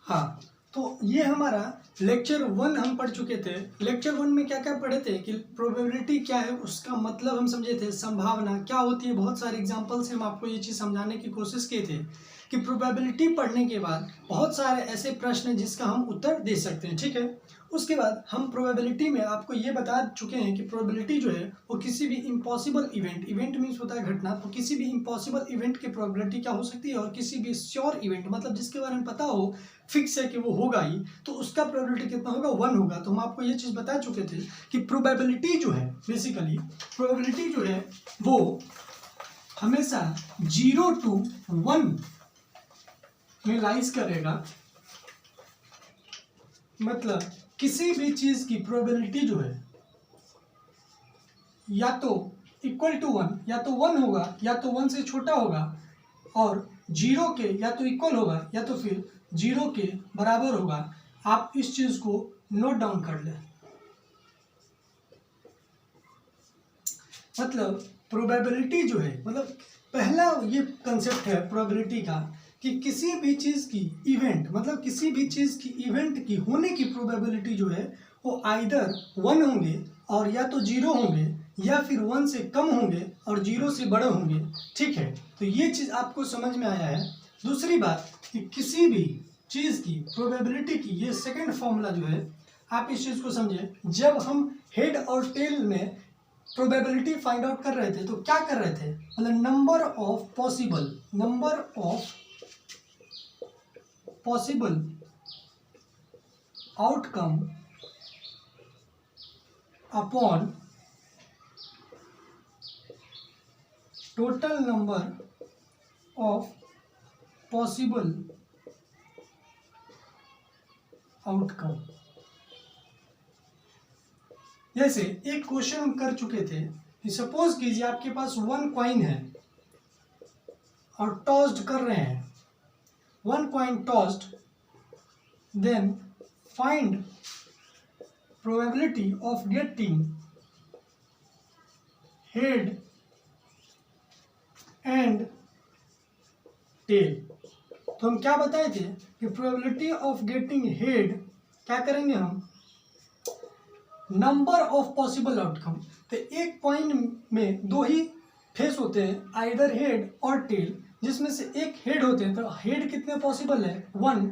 हाँ, तो ये हमारा लेक्चर 1 हम पढ़ चुके थे। लेक्चर 1 में क्या क्या पढ़े थे कि प्रोबेबिलिटी क्या है, उसका मतलब हम समझे थे, संभावना क्या होती है। बहुत सारे एग्जांपल से हम आपको ये चीज़ समझाने की कोशिश किए थे कि प्रोबेबिलिटी पढ़ने के बाद बहुत सारे ऐसे प्रश्न हैं जिसका हम उत्तर दे सकते हैं, ठीक है। उसके बाद हम प्रोबेबिलिटी में आपको ये बता चुके हैं कि प्रोबेबिलिटी जो है वो किसी भी इम्पॉसिबल इवेंट मीन्स होता है घटना, तो किसी भी इम्पॉसिबल इवेंट की प्रोबेबिलिटी क्या हो सकती है, और किसी भी श्योर इवेंट मतलब जिसके बारे में पता हो, फिक्स है कि वो होगा ही, तो उसका प्रोबेबिलिटी कितना होगा, 1 होगा। तो हम आपको ये चीज़ बता चुके थे कि प्रोबेबिलिटी जो है, बेसिकली प्रोबेबिलिटी जो है वो हमेशा 0 to 1 में लाइज करेगा। मतलब किसी भी चीज़ की प्रोबेबिलिटी जो है या तो इक्वल टू 1, या तो 1 होगा, या तो 1 से छोटा होगा, और 0 के या तो इक्वल होगा या तो फिर 0 के बराबर होगा। आप इस चीज़ को नोट डाउन कर लें। मतलब प्रोबेबिलिटी जो है, मतलब पहला ये कंसेप्ट है प्रोबेबिलिटी का कि किसी भी चीज़ की इवेंट, मतलब किसी भी चीज़ की इवेंट की होने की प्रोबेबिलिटी जो है वो आइदर 1 होंगे और या तो 0 होंगे, या फिर 1 से कम होंगे और 0 से बड़े होंगे, ठीक है। तो ये चीज़ आपको समझ में आया है। दूसरी बात कि किसी भी चीज़ की प्रोबेबिलिटी की ये सेकंड फॉर्मूला जो है, आप इस चीज़ को समझे। जब हम हेड और टेल में प्रोबेबिलिटी फाइंड आउट कर रहे थे तो क्या कर रहे थे, मतलब number of possible outcome upon total number of possible outcome. जैसे एक क्वेश्चन हम कर चुके थे कि सपोज कीजिए आपके पास 1 कॉइन है और टॉस्ड कर रहे हैं, 1 coin tossed, then find probability of getting head and tail. तो हम क्या बताए थे कि प्रोबेबिलिटी ऑफ गेटिंग हेड क्या करेंगे हम, नंबर ऑफ पॉसिबल आउटकम। तो एक कॉइन में 2 ही फेस होते हैं, आइदर हेड और टेल, जिसमें से एक हेड होते हैं। तो हेड कितने पॉसिबल है, 1।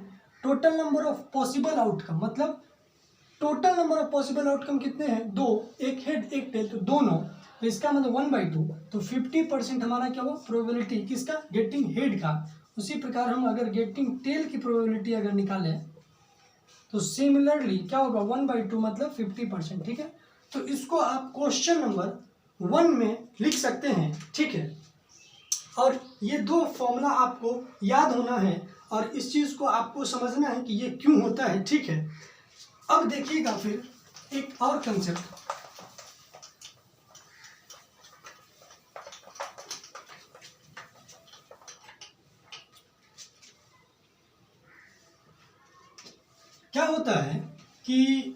Total number of possible outcome, मतलब total number of possible outcome कितने हैं, 2, एक हेड एक टेल, तो दोनों, तो इसका मतलब 1/2। तो 50% हमारा क्या हुआ प्रोबेबिलिटी किसका, गेटिंग हेड का। उसी प्रकार हम अगर गेटिंग टेल की प्रोबेबिलिटी अगर निकालें तो सिमिलरली क्या होगा, 1/2 मतलब 50%, ठीक है। तो इसको आप क्वेश्चन नंबर 1 में लिख सकते हैं, ठीक है। और ये 2 फॉर्मूला आपको याद होना है और इस चीज़ को आपको समझना है कि ये क्यों होता है, ठीक है। अब देखिएगा फिर एक और कंसेप्ट, क्या होता है कि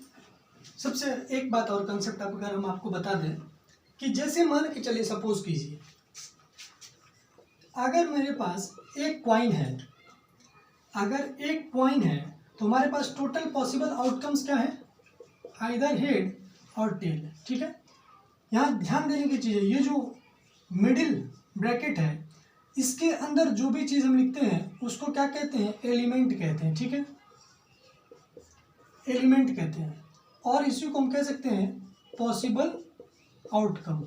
सबसे एक बात और कंसेप्ट अगर हम आपको बता दें कि जैसे मान के चलिए, सपोज कीजिए अगर मेरे पास एक कॉइन है, अगर एक कॉइन है तो हमारे पास टोटल पॉसिबल आउटकम्स क्या है, आइदर हेड और टेल, ठीक है। यहाँ ध्यान देने की चीज़ है, ये जो मिडिल ब्रैकेट है इसके अंदर जो भी चीज़ हम लिखते हैं उसको क्या कहते हैं, एलिमेंट कहते हैं, ठीक है, एलिमेंट कहते हैं। और इसी को हम कह सकते हैं पॉसिबल आउटकम,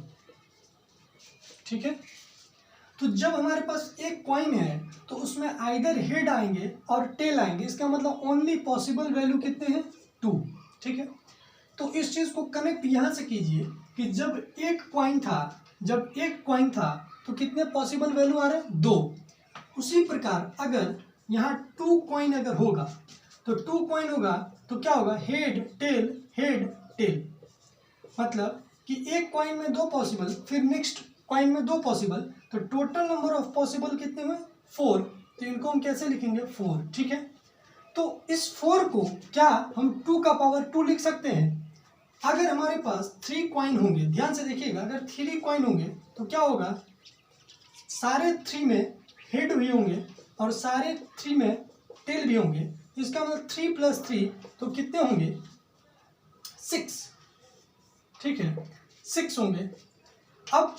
ठीक है। तो जब हमारे पास एक कॉइन है तो उसमें आइदर हेड आएंगे और टेल आएंगे, इसका मतलब ओनली पॉसिबल वैल्यू कितने हैं, 2, ठीक है। तो इस चीज़ को कनेक्ट यहाँ से कीजिए कि जब एक कॉइन था तो कितने पॉसिबल वैल्यू आ रहे हैं, 2। उसी प्रकार अगर यहाँ 2 कॉइन अगर होगा तो 2 कॉइन होगा तो क्या होगा, हेड टेल, मतलब कि एक कॉइन में 2 पॉसिबल, फिर नेक्स्ट कॉइन में 2 पॉसिबल, तो टोटल नंबर ऑफ पॉसिबल कितने हुए, 4। तो इनको हम कैसे लिखेंगे, 4, ठीक है। तो इस 4 को क्या हम 2 का पावर 2 लिख सकते हैं। अगर हमारे पास 3 कॉइन होंगे, ध्यान से देखिएगा, अगर 3 कॉइन होंगे तो क्या होगा, सारे 3 में हेड भी होंगे और सारे 3 में टेल भी होंगे, इसका मतलब 3 + 3 तो कितने होंगे 6, ठीक है 6 होंगे। अब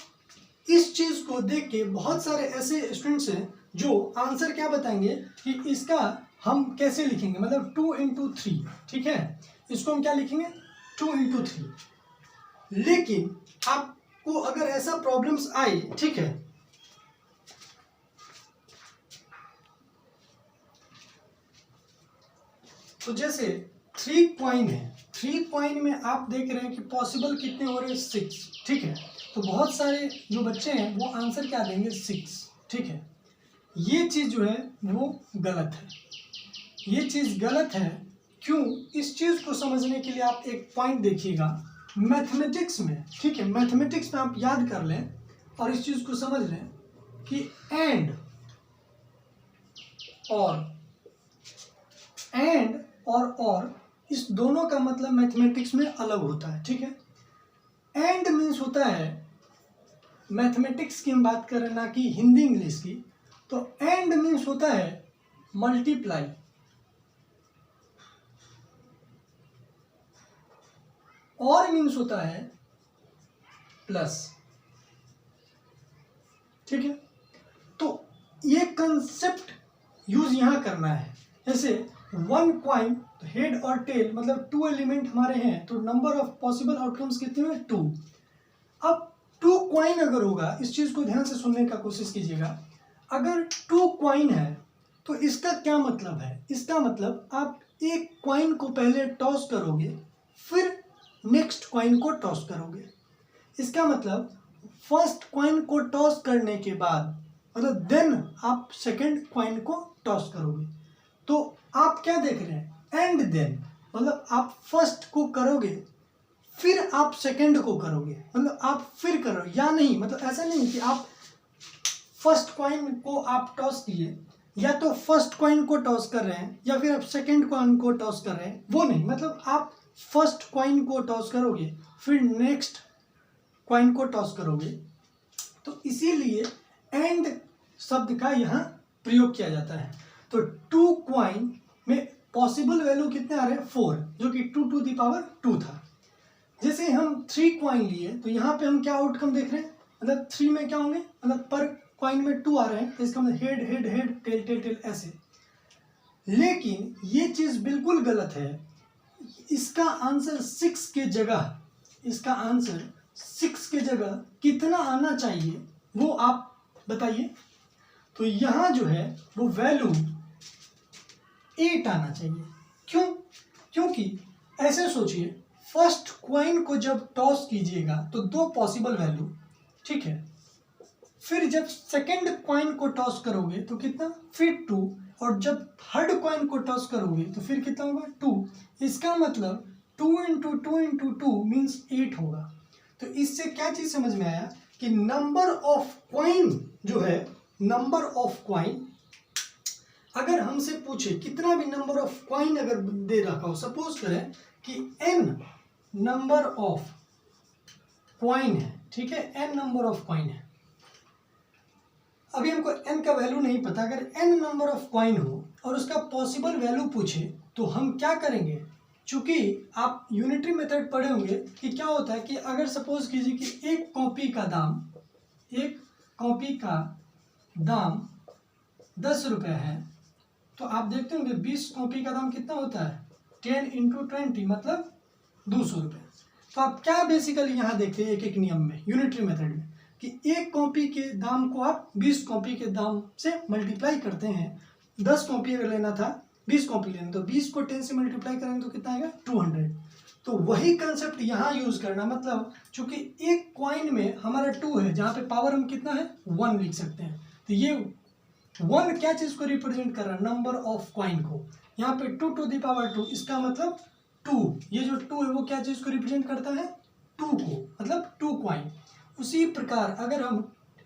इस चीज को देख के बहुत सारे ऐसे स्टूडेंट्स हैं जो आंसर क्या बताएंगे कि इसका हम कैसे लिखेंगे, मतलब 2 × 3, ठीक है इसको हम क्या लिखेंगे 2 × 3। लेकिन आपको अगर ऐसा प्रॉब्लम्स आए, ठीक है तो जैसे 3 कॉइन है, 3 कॉइन में आप देख रहे हैं कि पॉसिबल कितने हो रहे हैं 6, ठीक है तो बहुत सारे जो बच्चे हैं वो आंसर क्या देंगे 6, ठीक है ये चीज़ जो है वो गलत है, ये चीज़ गलत है। क्यों? इस चीज़ को समझने के लिए आप एक पॉइंट देखिएगा मैथमेटिक्स में, ठीक है मैथमेटिक्स में आप याद कर लें और इस चीज़ को समझ लें कि एंड और इस दोनों का मतलब मैथमेटिक्स में अलग होता है, ठीक है एंड मीन्स होता है, मैथमेटिक्स की हम बात कर रहे हैं ना कि हिंदी इंग्लिश की, तो एंड मीन्स होता है मल्टीप्लाई, और मीन्स होता है प्लस, ठीक है तो ये कंसेप्ट यूज यहां करना है। जैसे 1 कॉइन तो हेड और टेल मतलब 2 एलिमेंट हमारे हैं तो नंबर ऑफ पॉसिबल आउटकम्स कितने हैं 2। अब 2 कॉइन अगर होगा, इस चीज को ध्यान से सुनने का कोशिश कीजिएगा, अगर 2 कॉइन है तो इसका क्या मतलब है, इसका मतलब आप एक कॉइन को पहले टॉस करोगे फिर नेक्स्ट कॉइन को टॉस करोगे, इसका मतलब फर्स्ट कॉइन को टॉस करने के बाद मतलब देन आप सेकंड कॉइन को टॉस करोगे। तो आप क्या देख रहे हैं एंड देन, मतलब आप फर्स्ट को करोगे फिर आप सेकंड को करोगे, मतलब आप फिर करोगे या नहीं, मतलब ऐसा नहीं कि आप फर्स्ट कॉइन को आप टॉस किए या तो फर्स्ट कॉइन को टॉस कर रहे हैं या फिर आप सेकंड कॉइन को टॉस कर रहे हैं, वो नहीं, मतलब आप फर्स्ट कॉइन को टॉस करोगे फिर नेक्स्ट कॉइन को टॉस करोगे। तो इसीलिए एंड शब्द का यहाँ प्रयोग किया जाता है। तो 2 कॉइन में पॉसिबल वैल्यू कितने आ रहे हैं 4, जो कि 2 टू द पावर 2 था। जैसे हम 3 कॉइन लिए तो यहाँ पे हम क्या आउटकम देख रहे हैं, मतलब 3 में क्या होंगे, मतलब पर कॉइन में 2 आ रहे हैं तो इसका मतलब head head head tail tail tail ऐसे। लेकिन ये चीज बिल्कुल गलत है, इसका आंसर 6 के जगह, इसका आंसर 6 के जगह कितना आना चाहिए वो आप बताइए। तो यहाँ जो है वो वैल्यू 8 आना चाहिए। क्यों? क्योंकि ऐसे सोचिए फर्स्ट कॉइन को जब टॉस कीजिएगा तो 2 पॉसिबल वैल्यू, ठीक है फिर जब सेकंड कॉइन को टॉस करोगे तो कितना फिर 2, और जब थर्ड कॉइन को टॉस करोगे तो फिर कितना होगा 2। इसका मतलब 2 × 2 × 2 मीन्स 8 होगा। तो इससे क्या चीज समझ में आया कि नंबर ऑफ कॉइन जो है, नंबर ऑफ कॉइन अगर हमसे पूछे कितना भी नंबर ऑफ कॉइन अगर दे रखा हो, सपोज करें कि n नंबर ऑफ कॉइन है, ठीक है n नंबर ऑफ कॉइन है, अभी हमको n का वैल्यू नहीं पता, अगर n नंबर ऑफ कॉइन हो और उसका पॉसिबल वैल्यू पूछे तो हम क्या करेंगे, चूंकि आप यूनिटरी मेथड पढ़े होंगे कि क्या होता है कि अगर सपोज कीजिए कि एक कॉपी का दाम 10 रुपये है तो आप देखते होंगे 20 कॉपी का दाम कितना होता है 10 × 20 मतलब 200 रुपये। तो आप क्या बेसिकली यहाँ देखते हैं एक एक नियम में यूनिटरी मेथड में कि एक कॉपी के दाम को आप 20 कॉपी के दाम से मल्टीप्लाई करते हैं। 10 कॉपी अगर लेना था 20 कॉपी लेना तो 20 को 10 से मल्टीप्लाई करेंगे तो कितना आएगा 200। तो वही कंसेप्ट यहाँ यूज करना, मतलब चूंकि एक कॉइन में हमारा 2 है जहाँ पे पावर हम कितना है 1 लिख सकते हैं, तो ये 1 क्या चीज को रिप्रेजेंट कर रहा है नंबर ऑफ कॉइन को, यहाँ पे 2 टू द पावर 2, इसका मतलब 2, ये जो 2 है वो क्या चीज को रिप्रेजेंट करता है 2 को, मतलब 2 कॉइन। उसी प्रकार अगर हम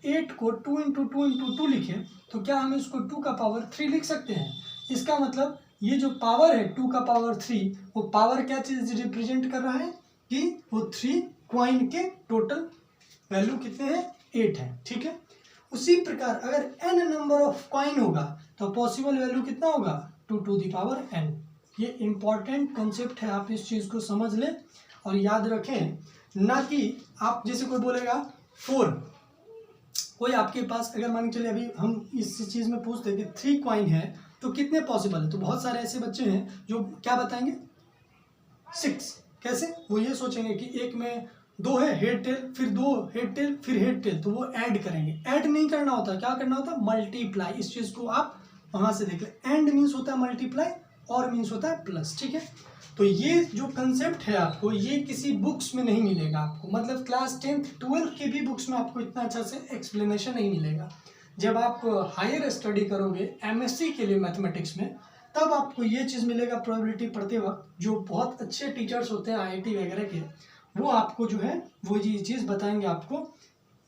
8 को 2 × 2 × 2 लिखें तो क्या हम इसको 2 का पावर 3 लिख सकते हैं। इसका मतलब ये जो पावर है 2 का पावर 3, वो पावर क्या चीज रिप्रेजेंट कर रहा है कि वो 3 कॉइन के टोटल वैल्यू कितने हैं 8 है, ठीक है। उसी प्रकार अगर n नंबर ऑफ कॉइन होगा तो पॉसिबल वैल्यू कितना होगा 2n। ये इम्पॉर्टेंट कंसेप्ट है, आप इस चीज़ को समझ लें और याद रखें। ना कि आप जैसे कोई बोलेगा 4, कोई आपके पास अगर मान के चलिए अभी हम इस चीज़ में पूछते हैं कि 3 कॉइन है तो कितने पॉसिबल है, तो बहुत सारे ऐसे बच्चे हैं जो क्या बताएंगे 6। कैसे? वो ये सोचेंगे कि एक में 2 है हेड टेल, फिर 2 हेड टेल, फिर हेड टेल, तो वो ऐड करेंगे। ऐड नहीं करना होता, क्या करना होता है मल्टीप्लाई। इस चीज़ को आप वहाँ से देख लें। एंड मीन्स होता है मल्टीप्लाई और मीन्स होता है प्लस। ठीक है, तो ये जो कंसेप्ट है आपको ये किसी बुक्स में नहीं मिलेगा आपको, मतलब क्लास 10th 12th के भी बुक्स में आपको इतना अच्छा से एक्सप्लेनेशन नहीं मिलेगा। जब आप हायर स्टडी करोगे MSc के लिए मैथमेटिक्स में, तब आपको ये चीज़ मिलेगा प्रोबेबिलिटी पढ़ते वक्त। जो बहुत अच्छे टीचर्स होते हैं IIT वगैरह के, वो आपको जो है वो ये चीज़ बताएंगे आपको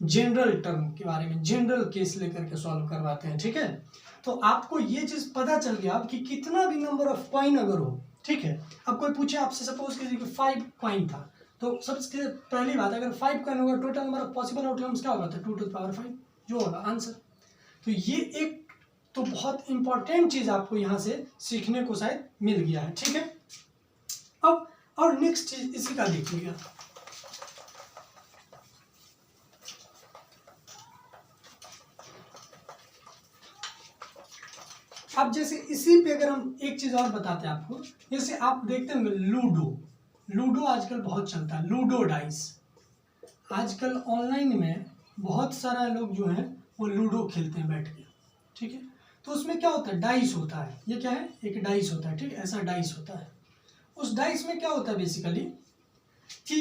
जनरल टर्म के बारे में, जनरल केस लेकर के सॉल्व करवाते हैं। ठीक है, तो आपको ये चीज़ पता चल गया कि कितना भी नंबर ऑफ कॉइन अगर हो, ठीक है, अब कोई पूछे आपसे, सपोज कीजिए कि 5 कॉइन था, तो सबसे पहली बात अगर 5 कॉइन होगा total number of possible outcomes क्या होगा, तो 2 to the power 5 जो होगा आंसर। तो ये एक तो बहुत इंपॉर्टेंट चीज़ आपको यहाँ से सीखने को शायद मिल गया है। ठीक है, अब और नेक्स्ट चीज इसी का देखिएगा। अब जैसे इसी पे अगर हम एक चीज और बताते हैं आपको, जैसे आप देखते होंगे लूडो आजकल बहुत चलता है, लूडो डाइस। आजकल ऑनलाइन में बहुत सारा लोग जो है वो लूडो खेलते हैं बैठ के। ठीक है, तो उसमें क्या होता है डाइस होता है, ये क्या है एक डाइस होता है। ठीक है, ऐसा डाइस होता है। उस डाइस में क्या होता है बेसिकली कि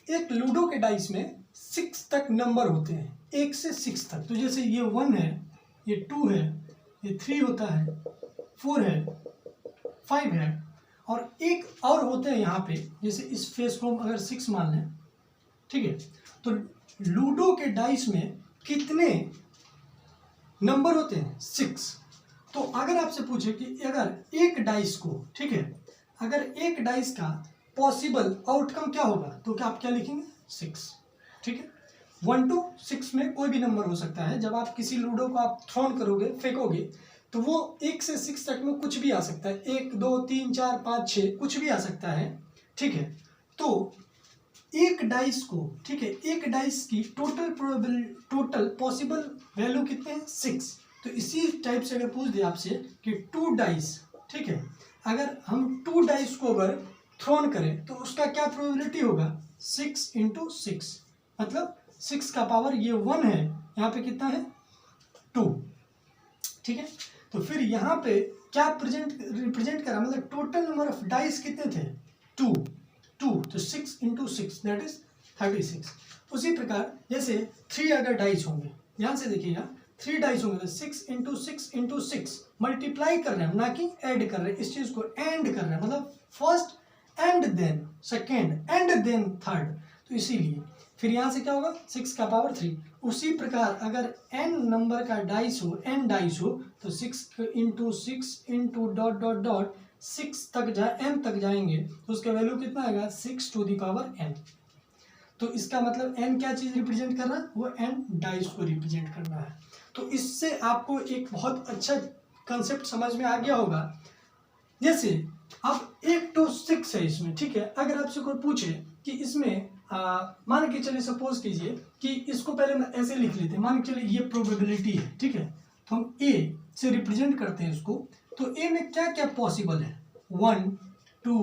एक लूडो के डाइस में 6 तक नंबर होते हैं, 1 से 6 तक। तो जैसे ये 1 है, ये 2 है, ये 3 होता है, 4 है, 5 है, और एक और होते हैं यहाँ पे, जैसे इस फेस को हम अगर 6 मान लें। ठीक है, तो लूडो के डाइस में कितने नंबर होते हैं 6। तो अगर आपसे पूछे कि अगर एक डाइस को, ठीक है, अगर एक डाइस का पॉसिबल आउटकम क्या होगा, तो क्या आप क्या लिखेंगे 6। ठीक है, 1 to 6 में कोई भी नंबर हो सकता है। जब आप किसी लूडो को आप थ्रोन करोगे, फेंकोगे, तो वो 1 से 6 तक में कुछ भी आ सकता है, 1 2 3 4 5 6 कुछ भी आ सकता है। ठीक है, तो एक डाइस को, ठीक है, एक डाइस की टोटल पॉसिबल वैल्यू कितने हैं 6। तो इसी टाइप से अगर पूछ दे आपसे कि 2 डाइस, ठीक है, अगर हम 2 डाइस को अगर थ्रोन करें तो उसका क्या प्रोबेबिलिटी होगा 6 into 6, मतलब 6 का पावर ये 1 है, यहाँ पे कितना है 2। ठीक है, तो फिर यहाँ पे क्या रिप्रेजेंट करा, मतलब टोटल नंबर ऑफ डाइस कितने थे 2, तो 6 into 6 दैट इज 36। उसी प्रकार जैसे 3 अगर डाइस होंगे, ध्यान से देखिएगा, 3 डाइस होंगे तो 6 into 6 into 6 मल्टीप्लाई कर रहे हैं, ना कि ऐड कर रहे हैं। इस चीज को एंड कर रहे हैं, मतलब first and then second and then third, तो इसीलिए फिर यहाँ से क्या होगा 6 का पावर 3। उसी प्रकार अगर n नंबर का डाइस हो, n डाइस हो, तो 6 into 6 into dot dot dot 6 तक m तक जाएंगे तो उसका वैल्यू कितना आएगा 6 to the power n। तो इसका मतलब n क्या चीज रिप्रेजेंट कर रहा है, वो n डाइस को रिप्रेजेंट करना है। तो इससे आपको एक बहुत अच्छा कंसेप्ट समझ में आ गया होगा। जैसे अब 1 to 6 है इसमें, ठीक है, अगर आपसे कोई पूछे कि इसमें मान के चलिए, सपोज कीजिए कि इसको पहले मैं ऐसे लिख लेते हैं, मान के चलिए ये प्रोबेबिलिटी है, ठीक है, तो हम a से रिप्रेजेंट करते हैं इसको। तो a में क्या क्या पॉसिबल है 1 2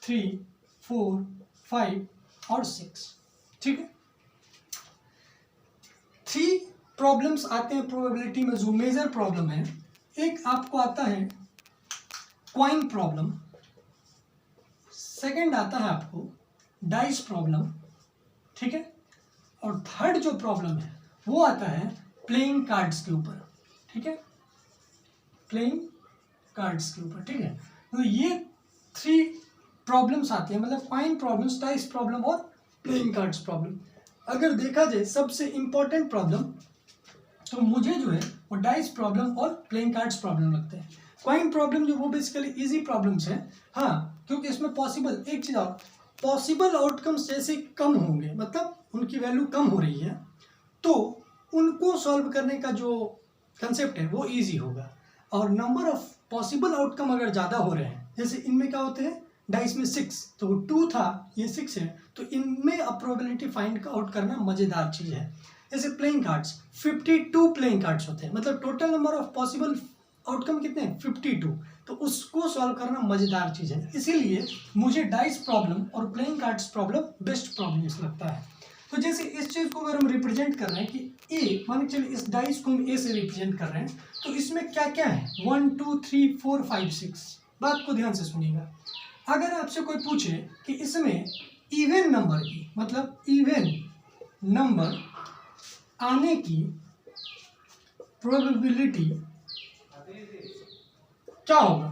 3 4 5 और 6। ठीक है, 3 प्रॉब्लम्स आते हैं प्रोबेबिलिटी में जो मेजर प्रॉब्लम है। एक आपको आता है क्वाइन प्रॉब्लम, सेकंड आता है आपको डाइस प्रॉब्लम, ठीक है, और थर्ड जो प्रॉब्लम है वो आता है प्लेइंग कार्ड्स के ऊपर। ठीक है, प्लेइंग कार्ड्स के ऊपर। ठीक है, तो ये 3 प्रॉब्लम्स आते हैं, मतलब क्वाइन प्रॉब्लम्स, डाइस प्रॉब्लम और प्लेइंग कार्ड्स प्रॉब्लम। अगर देखा जाए सबसे इंपॉर्टेंट प्रॉब्लम तो मुझे जो है वो डाइस प्रॉब्लम और प्लेइंग कार्ड्स प्रॉब्लम लगते हैं। क्वाइन प्रॉब्लम जो वो बेसिकली इजी प्रॉब्लम्स हैं, हाँ, क्योंकि इसमें पॉसिबल एक चीज़ और, पॉसिबल आउटकम्स जैसे कम होंगे, मतलब उनकी वैल्यू कम हो रही है, तो उनको सॉल्व करने का जो कंसेप्ट है वो इजी होगा। और नंबर ऑफ पॉसिबल आउटकम अगर ज़्यादा हो रहे हैं, जैसे इनमें क्या होते हैं, डाइस में 6 तो 2 था, ये 6 है, तो इनमें अब प्रोबेबिलिटी फाइंड आउट करना मज़ेदार चीज़ है। जैसे प्लेइंग कार्ड्स 52 प्लेइंग कार्ड्स होते हैं, मतलब total number of possible outcome कितने हैं 52, तो उसको सॉल्व करना मज़ेदार चीज़ है। इसीलिए मुझे डाइस प्रॉब्लम और playing cards problem best problems लगता है। तो जैसे इस चीज़ को अगर हम रिप्रेजेंट कर रहे हैं कि ए, मान के चलिए इस डाइस को हम ए से रिप्रेजेंट कर रहे हैं, तो इसमें क्या क्या है 1 2 3 4 5 6। बात को ध्यान से सुनिएगा, अगर आपसे कोई पूछे कि इसमें इवन नंबर की, मतलब इवन नंबर आने की प्रोबेबिलिटी क्या होगा,